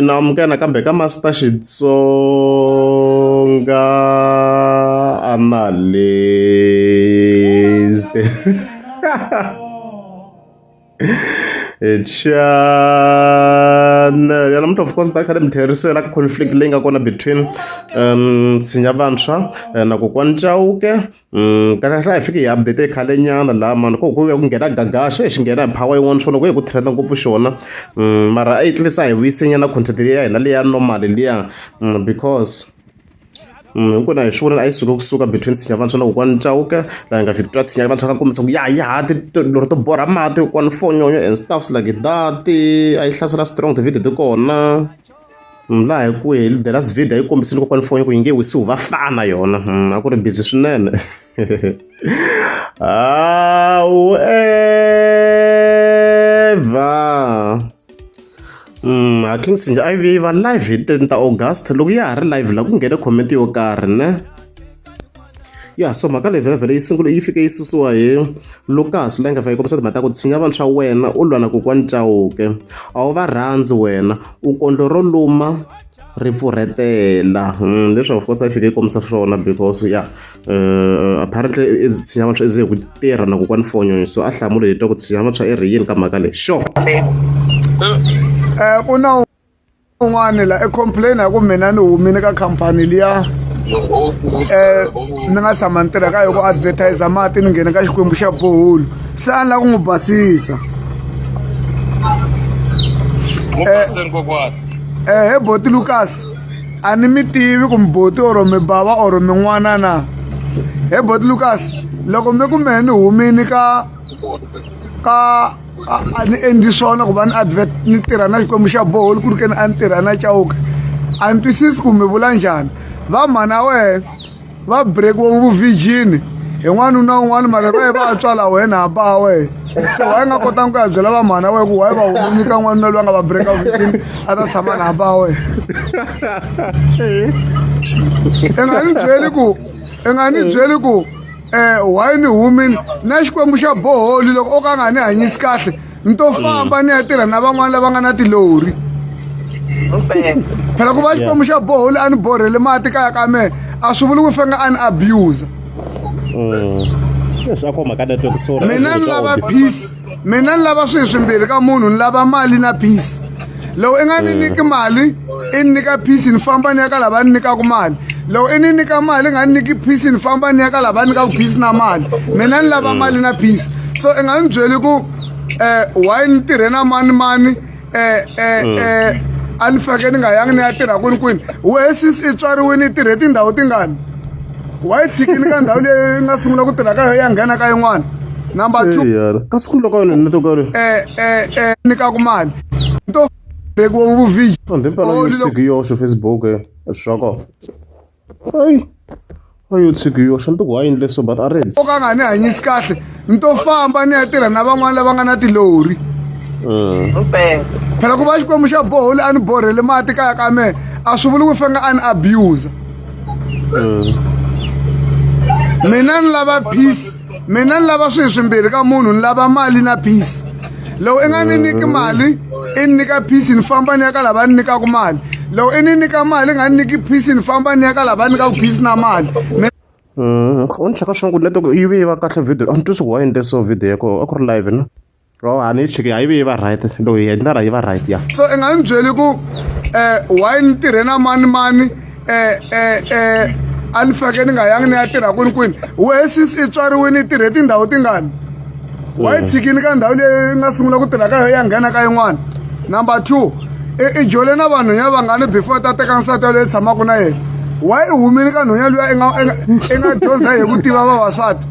Namukela nakambe ka Master Xitsonga analyst. Channel ya namuntlha of course ta khale mi tlherisela ka conflict leyi nga kona between Tshinya Vantshwa na kokwani Chauke. Kahle hi fike hi update khale nyana la mani ku ku nghena gagasha xi nghena hi power yin'wana swona ku hi ku trenda ngopfu xona mara a yi tlisa hi vuyisenyana content ya hina leya normal liya because hinkuna hi swi vona a yi kusuka between Tshinya Vantshwa na kokwani Chauke laha hi nga fiki twa Tshinya Vantshwa ka kombisa ku ya lori to borha mati kokwani Fonyo and stuffs like that a yi hlasela strong ti-video ti kona laha hi ku hi the last video yi kombisile kokwani Fonyo ku yi nge wisiwi vafana yona a ku ri busy swinene. However King Sinja a yi va live hi 10 ta August loko ya ha ri live la ku nghene comment yo karhi ne ya so mhaka leyi vhele yi sungule yi fike yi susiwa hi Lucas leyi nga fa yi kombisa timhaka ta ku Tshinya Vantshwa wena u lwa na kokwani Chauke a wu va rhandzi wena u kondlo ro luma ri pfuretela leswi of course a yi fike yi kombisa swona because ya apparently Tshinya Vantshwa ize ku tirha na kokwani Fonyo so a hlamula hi twa ku Tshinya Vantshwa i ri yini ka mhaka leyi sure ku na un'wana la complain ku mina ni humile ka khampani liya ni nga tshama ni tirha ka yo ku advertise mati ni nghene ka xikwembu xa boholu se a ni la ku n'wi basisa he boti Lucas a ni mi tivi ku mi boti or mi bava or mi n'wana na he boti Lucas loko mi ku mehe ni humini ka a ni endli swona ku va ni ni tirha na xikwembu xa boholu ku ri ke ni a ni tirha na Chauke a ni twisisi ku mi vula njhani va mhana wehe va break-wa vuvhijini hi n'wana na un'wana mara va ye va tswala wena ba wehe so wa yi nga kotangi ku ya byela va mhana wehe ku wa yi va humini ka n'wana loyi va nga va break-a vuvhijini a ta tshama na ba wehe i nga ni byeli ku why ni humini na xikwembu xa boholi loko o ka nga ni hanyisi kahle ni to famba ni ya tirha na van'wana lava nga na tilori phela ku va xikwembu xa boholi a ni borhele mati kaya ka mehe a swi vuli ku fanga a ni abuse mina ni lava peace mina ni lava swilo swimbirhi ka munhu ni lava mali na peace loko i nga ni nyiki mali i ni nyika peace ni famba ni ya ka lava ni nyikaku mali loko i ni nyika mali i nga ni nyiki peace ni famba ni ya ka lava ni nyikaku peace na mali mina ni lava mali na peace so i nga ni byeli ku why ni tirhe na mani a ni fake ni nga yangi ni ya tirha kwini wehe since i tswariwini i tirhe tindhawu tingani why tshikini ka ndhawu leyi nga sungula ku tirha ka yo ya nghena ka yin'wana number 2 ka siku loko yona ni to ka nyikaku mali to break-wa vuvhiji ndhimpela yi tshiki yoxe Facebook swako ayo tshiki yoxe ni to ku hayini leswo but already o ka nga ni hanyisi kahle ni to famba ni ya tirha na van'wana lava nga na tilori phela ku va xikwembu xa boholi a ni borhele mati kaya ka mehe a swi vuli ku fanga a ni abuse mina ni lava peace mina ni lava swilo swimbirhi ka munhu ni lava mali na peace loko i nga ni nyiki mali i ni nyika peace ni famba ni ya ka lava ni nyikaku mali loko i ni nyika mali i nga ni nyiki peace ni famba ni ya ka lava ni nyikaku peace na mali u ni cheka swa ku network yi ve yi va kahle video a ni twisi ku wayini leso video yako a ku ri live na a ni yi cheki a yi ve yi va right loko hi endlara yi va right ya so i nga ni byeli ku why ni tirhe na mani a ni fake ni nga yangi ni ya tirha kwini wehe since i tswariwini i tirhe tindhawu tingani wa yi tshikini ka ndhawu leyi nga sungula ku tirha ka yo ya nghena ka yin'wana number 2 i jole na vanhu ya vangani before ta teka nsati loyi tshamaka na yena wa i humini ka nhwenya luya i nga dyondza hi ku tiva vavasati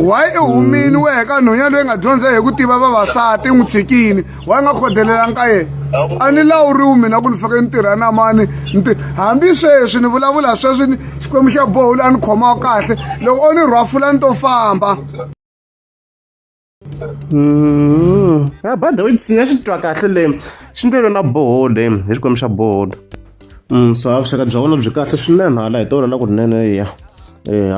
wa i humini wehe ka nhwenya loyi nga dyondza hi ku tiva vavasati i n'wi tshikini wa i nga khodelelanga ka yena a ni lawuriwi mina ku ni fike ni tirha na mani hambi sweswi ni vulavula sweswi xikwembu xa boholi a ni khomawa kahle loko o ni rhwafula ni to famba by the way Tshinya xi twa kahle le xi ndlelo na boholi hi xikwembu xa boholi So avuxaka bya vona byi kahle swinene hala hi tona la kunene ya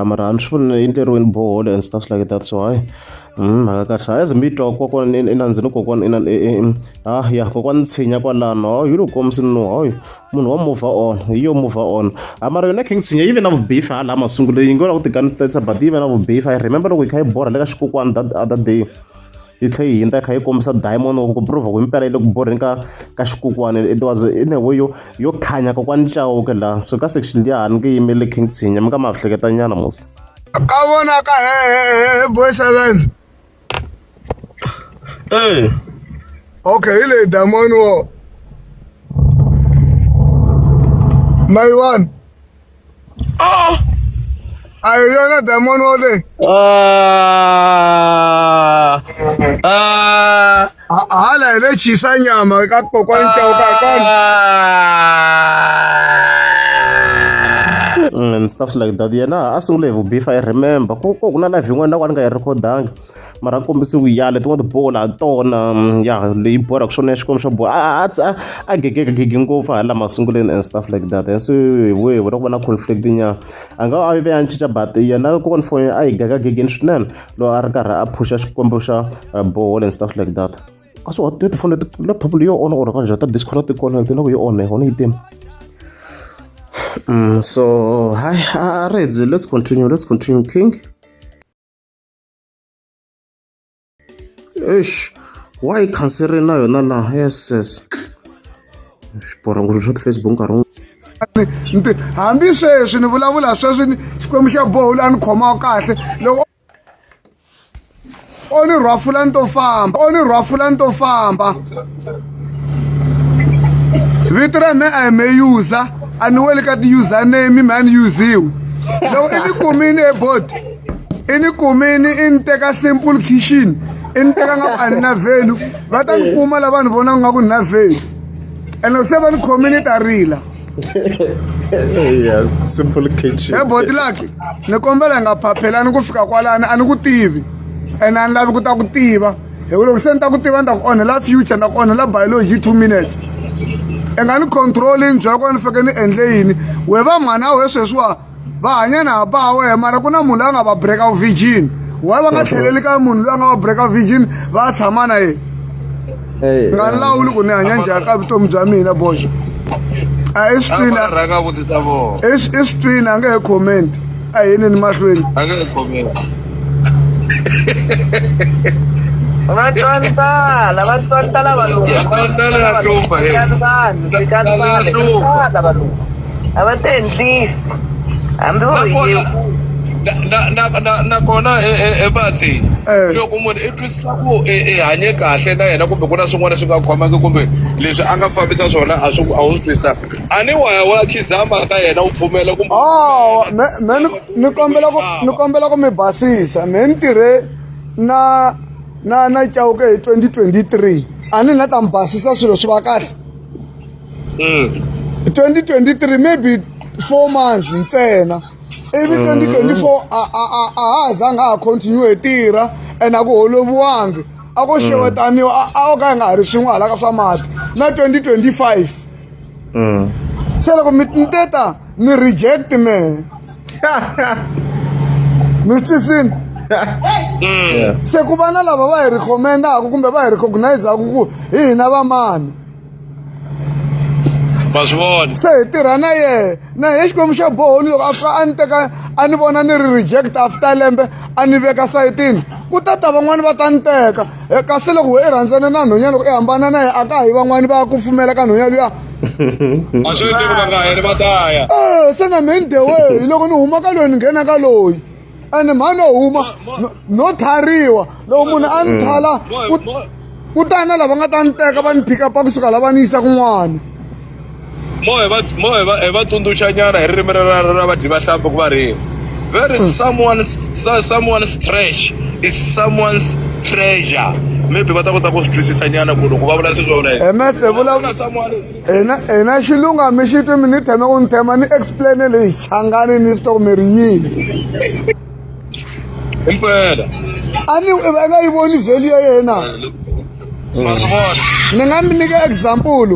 mara a ni swi voni endleriweni bohole and stuff like that so hayi mhaka kahle as mi twa kokwana enandzini kokwana ya kokwana tshinya kwalano yi lo kombisa no hayi munhu wa move on yo move on mara yona King Tshinya yi ve na vubifi hala masungulo yi ngo la ku ti kanetsa but yi ve na vubifi I remember loko yi kha yi borha le ka xikokwani that other day yi tlhe yi hindza kha yi kombisa Diamond ku prove ku impela yi le ku borheni ka xikokwani it was in a way yo khanya kokwani Chauke la so ka section liya a ni nge yimeli King Tshinya mi ka ma hleketa nyana mos ka vona ka he boy sevenz okay ile Diamond wo my one ayo yona Diamond wo le hala ile chisa nyama ka kokwani Chauke and stuff like that yena a sungule hi vubifi I remember ku na live yin'wana na ku a ni nga yi rhekodanga mara kombisi ku yale tin'wana tibola ha tona ya leyi borhaka swona ya xikwembu xa boha a gege ngopfu hala masunguleni and stuff like that and so we vona ku va na conflict nyana a nga a ve a cinca but yena kokwana foni a yi gegeni swinene loko a ri karhi a phusha xikwembu xa bohole and stuff like that kasi wa tifoni laptop leyo ona or kanjhani ta disconnect connect na ku yi on yi tima so hi Redzi, let's continue King. Why cancelling na yona la yes xipora nguru swa Facebook nkarhi hambi sweswi ni vulavula sweswi xikwembu xa bohole a ni khoma kahle loko o ni rhwafula ni to famba vito ra me a hi me user a ni wele ka ti-username me a ni yuziwi loko i ni kumini ebot i ni kumini i ni teka simple kitchen i ni teka nga ku a ni na value va ta ni kuma lava ni vonaka nga ku ni na value and loko se va ni khomini ta rila yeah simple kitchen ebot laki ni kombela hi nga phaphelani ku fika kwalani a ni ku tivi and a ni lavi ku ta ku tiva hi ku loko se ni ta ku tiva ni ta ku onhela future ni ta ku onhela biology 2 minutes nga ni control-i ni byela ku ni fike ni endle yini we va mhana we sweswiwa va hanya na ba wehe mara ku na munhu loyi a nga va breaka virgin wa va nga tlheleli ka munhu loyi a nga va breaka virgin va tshama na yena nga ni lawuli ku ni hanya njhani ka vutomi bya mina boy a i sitwini a nge he comment a yini ni mahlweni Vatswanta lava a va ti endlisi hambi nakona ebatsi loko munhu i twisisa ku i hanye kahle na yena kumbe ku na swin'wana swi nga khomangi kumbe leswi a nga fambisa swona a wu swi twisisa a ni wa khizama ka yena u pfumela kumbe ni kombela ku mi basisa me ni tirhe na Chauke hi 2023 a ni na ta mi basisa swilo swi va kahle 2023 maybe 4 months ntsena ivi 2024 a zanga ha continue hi tirha and a ku holoviwangi a ko xewetaniwa a ka nga ha ri swin'we hala ka swa mati na 2025 se loko mi teta ni reject me mi twisini se ku va na lava va hi recommendaka kumbe va hi recognizeaka ku hi hina va mani se hi tirha na yehe na hi xikwembu xa bohole loko a fika a ni teka a ni vona ni ri reject after lembe a ni veka sayitini ku tata van'wani va ta ni teka kasi loko i rhandzana na nhonyana loko i hambana na ye a ka hi van'wani va ku pfumela ka nhonyana luya se na me ni dewe hi loko ni huma ka loyi ni nghena ka loyi ene mhani no huma no thariwa loko munhu a ni thala ku ta na lava nga ta ni teka va ni phika pa kusuka lava ni yisa kun'wana hi va tsundzuxa nyana hi ririmi ra vadyi va hlampfi ku va ri very someone's trash is someone's treasure maybe va ta kota ku swi twisisa nyana ku loko va vula swilo swa vona ena xilunga mi xi twi mi ni theme ku ni thema ni explain leyi changani ni swi twa ku mi ri yini impela a nga yi voni value ya yena ni nga mi nyika example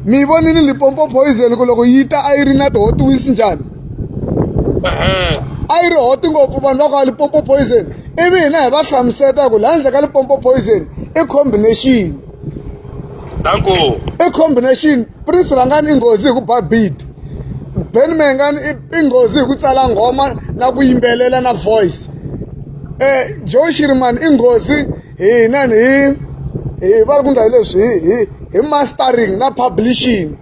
mi vonini Limpopo Poison ku loko yi ta a yi ri na ti-hot wheels njhani a yi ri hot ngopfu vanhu va ka Limpopo Poison ivi hina hi va hlamuseta ku laha ndzeni ka Limpopo Poison i combination i combination Prince Rangani i nghozi hi ku ba beat Ben Mengani i nghozi hi ku tsala nghoma na ku yimbelela na voice Joe Shiriman i nghozi hi nani hi va ri ku ndla hi leswi hi mastering na publishing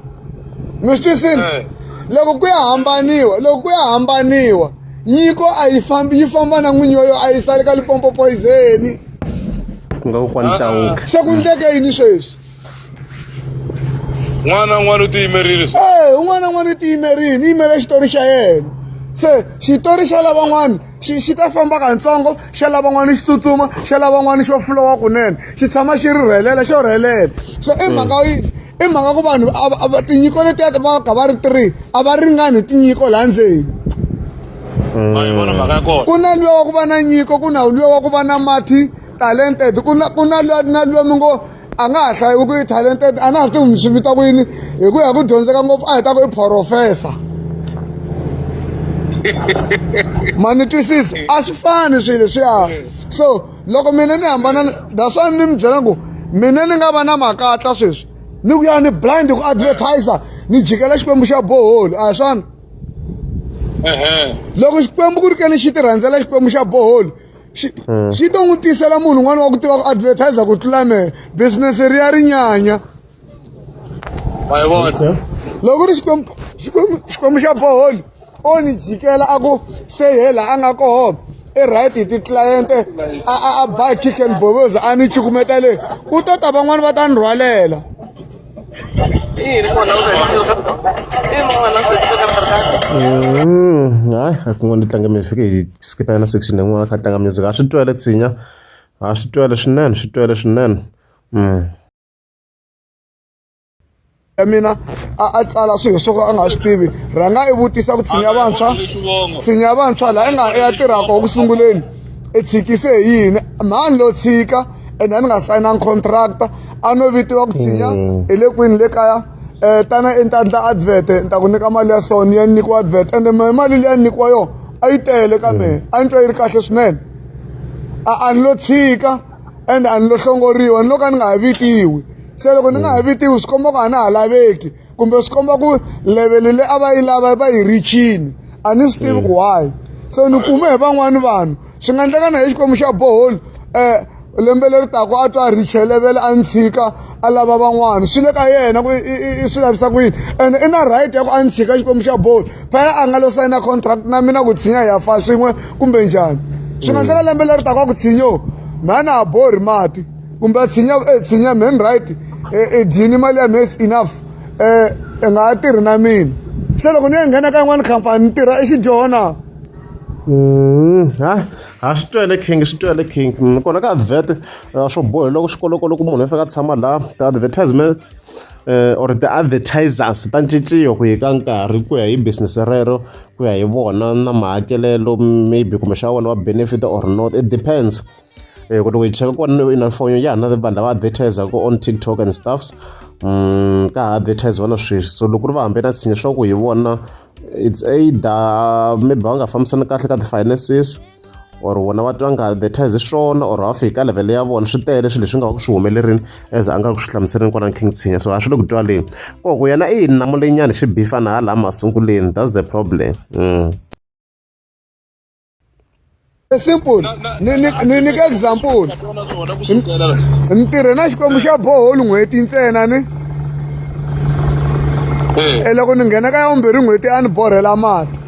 mi swi twisini loko ku ya hambaniwa nyiko a yi famba na n'winyi wa yo a yi sali ka Limpopo Poison ku nga kokwani Chauke se ku ndleke yini sweswi n'wana u tiyimerile un'wana na un'wana u tiyimerile i yimele xitori xa yena se xitori xa lavan'wana xi ta famba katsongo xa lavan'wana xi tsutsuma xa lavan'wana xo flowa kunene xi tshama xi rhelela xo rhelela so i mhaka ku vanhu tinyiko letiya va ka va ri 3 a va ringani tinyiko laha ndzeni ku na luya wa ku va na nyiko ku na luya wa ku va na mathi talented ku na luya mi ngo a nga ha hlayiwi ku i talented a na ha tivi mi swi vita ku yini hi ku ya ku dyondzeka ngopfu a hi ta ku i professor mani twisisa a swi fani swilo leswiya so loko mina ni hambana that's why ni mi byela ku mina ni nga va na makatla sweswi ni ku ya ni blind ku advertiser ni jikela xikwembu xa boholi a hi swona loko xikwembu ku ri ke ni xi ti rhandzela xikwembu xa boholi xi to n'wi tisela munhu un'wana wa ku tiva ku advertiser ku tlula mehe business ri ya ri nyanya loko ri xikwembu xa boholi o ni jikela a ku se hela a nga koho i right hi ti-cliente a ba kick and boboza a ni cukumeta le ku to ta van'wani va ta ni rhwalela hayi kun'wana ni tlanga mi fike hi skipa na section yin'wana kha tlanga music a swi twele Tsinya a swi twele swinene mina a tsala swilo swo ka a nga swi tivi rhanga i vutisa ku tshinya vantshwa laha i nga ya tirhaka ku sunguleni i tshikise hi yini mhani lo tshika ende a ni nga sayinanga contract a no vitiwa ku tshinya hi le kwini le kaya tana i ta endla advert ni ta ku nyika mali ya so ni ya nyikiwa advert ende mali leyi a nyikiwa yona a yi tele ka mehe a ni twa yi ri kahle swinene a ni lo tshika ende a ni lo hlongoriwa ni lo ka ni nga ha vitiwi se loko ni nga ha vitiwi swi komba ku a na ha laveki kumbe swi komba ku level le a va yi lava va yi richini a ni swi tivi ku why so ni kume hi van'wani vanhu swi nga endleka na hi xikwembu xa boholi lembe leri tako a twa riche level a ni tshika a lava van'wani swi le ka yena ku i swi lavisa ku yini ende i na right ya ku a ni tshika xikwembu xa boholi phela a nga lo sayina contract na mina ku Tsinya hi ya fa swin'we kumbe njhani swi nga endleka lembe leri tako a ku Tsinyo mhani a borhi mati kumbe Tsinya man right dyini mali ya mess enough i nga ha tirhi na mina se loko ni ya nghena ka yin'wana khampani ni tirha exijona ha swi twele king kona ka advert swo bohi loko xikolokolo ku munhu i fika tshama laha ti-advertisement or ti-advertisers ta cinciwa ku hi ka nkarhi ku ya hi business rero ku ya hi vona na mahakelelo maybe kumbe xa vona va benefit or not it depends ku loko hi cheka kona infoyo ya na vanhu lava advertiser on TikTok and stuffs ka advertise vona sweswi so loko ri va hambi na Tsinya swa ku hi vona it's either maybe va nga fambisani kahle ka ti-finances or vona va twa nga advertise swona or va fika level ya vona swi tele swilo leswi nga va ku swi humelerini as a nga ku swi hlamuserini kwala King Tsinya so a swi le ku twaleni ku yena i namulenyana xi bifa na hala masunguleni that's the problem simple ni nyika example ni tirhe na xikwembu xa boholi n'hweti ntsena ni loko ni nghena ka ya vumbirhi n'hweti a ni borhela mati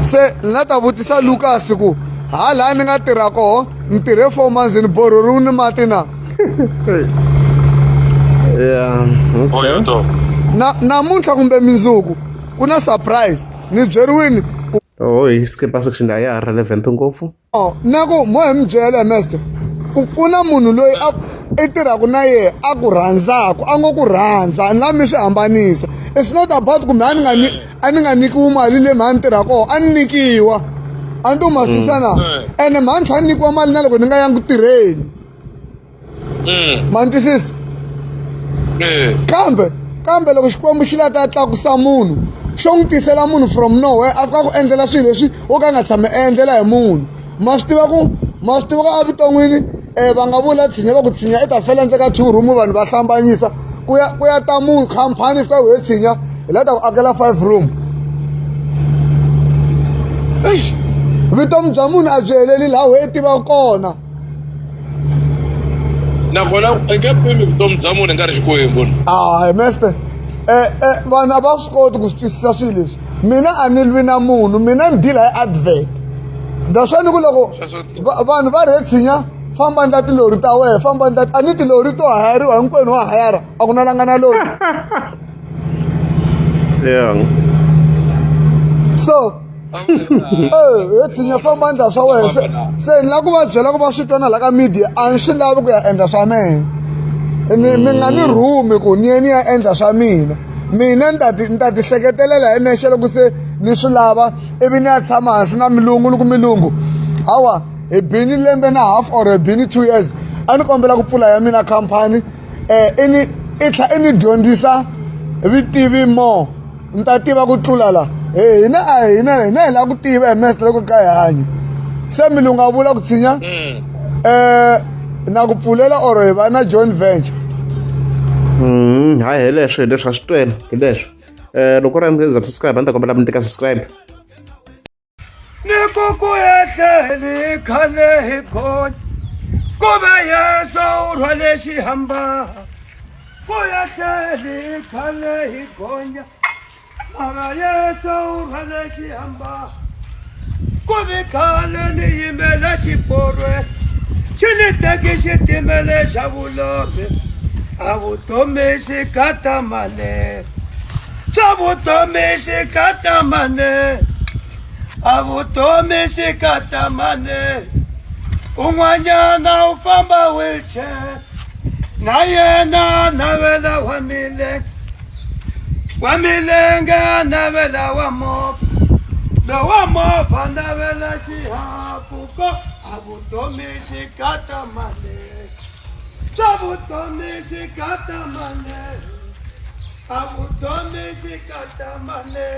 se ni nga ta vutisa Lucas ku hala ni nga tirha koho ni tirhe 4 months ni borheriwe ni mati na namuntlha kumbe mindzuku ku na surprise ni byeriwini hi skipa section leyi a ya ha relevant ngopfu na ku mo hi mi byela master ku na munhu loyi i tirhaka na yehe a ku rhandzaka a ngo ku rhandza na mi swi hambanisa it's not about kumbe a ni nga nikiwi mali leyi mhani tirha koho a ni nikiwa a ni to ma twisisa na ene mhani tlha ni nikiwa mali na loko ni nga yangi ku tirheni ma ni twisisa kambe loko Xikwembu xi lava ta tlakusa munhu xo n'wi tisela munhu from nowhere a fika ku endlela swilo leswi wo ka nga tshami endlela hi munhu ma swi tiva ku evuton'wini va nga vula tshinya va ku tshinya i ta fela ndzeka 2 room vanhu va hlambanyisa ku ya ta munhu khampani fika ku he tshinya hi lava ta ku akela 5 room vutomi bya munhu a byi heleli laha we i tivaka kona nakona eka pimi vutomi bya munhu nga ri Xikwembu meste vanhu a va swi koti ku swi twisisa swilo leswi mina a ni lwi na munhu mina ni dila hi advert daswani ku loko vanhu va ri he tshinya famba ndla tilori ta wehe famba ndla a ni tilori to hayariwa hinkwenu wa hayara a ku na langa na lori so he tshinya famba ndla swa wehe se ni lava ku va byela ku va swi twana la ka media a ni swi lavi ku ya endla swa mehe mi nga ni rhumi ku ni ye ni ya endla swa mina ni ta ti hleketelela hi nexe loko se ni swi lava ivi ni ya tshama hansi na milungu ni ku milungu hawa hi bini lembe na half or hi bini 2 years a ni kombela ku pfula ya mina khampani i tlha i ni dyondzisa vitivi more ni ta tiva ku tlula la hina hi lava ku tiva hi mestre loko ka hi hanya se milungu a vula ku tshinya na ku pfulela or hi va na joint venture hayi hi leswi a swi twela hi leswi loko ri nga subscribe a ni ta kombela mi teka subscribe ni ku yetleli khale hi gonya ku ve Yesu u rhwale xihamba ku yetleli khale hi gonya mara Yesu u rhwale xihamba ku vi khale ni yimela xiporwe xi ni teki xitimele xa vulomi a vutomi xi kata mane xa vutomi xi kata mane a vutomi xi kata mane un'wanyana u famba wheelchair na yena navela wa milenge a navela wa movha lowa movha navela xihahampfhuka a vutomi xi kata mane xa vutomi xi kata mane a vutomi xi kata mane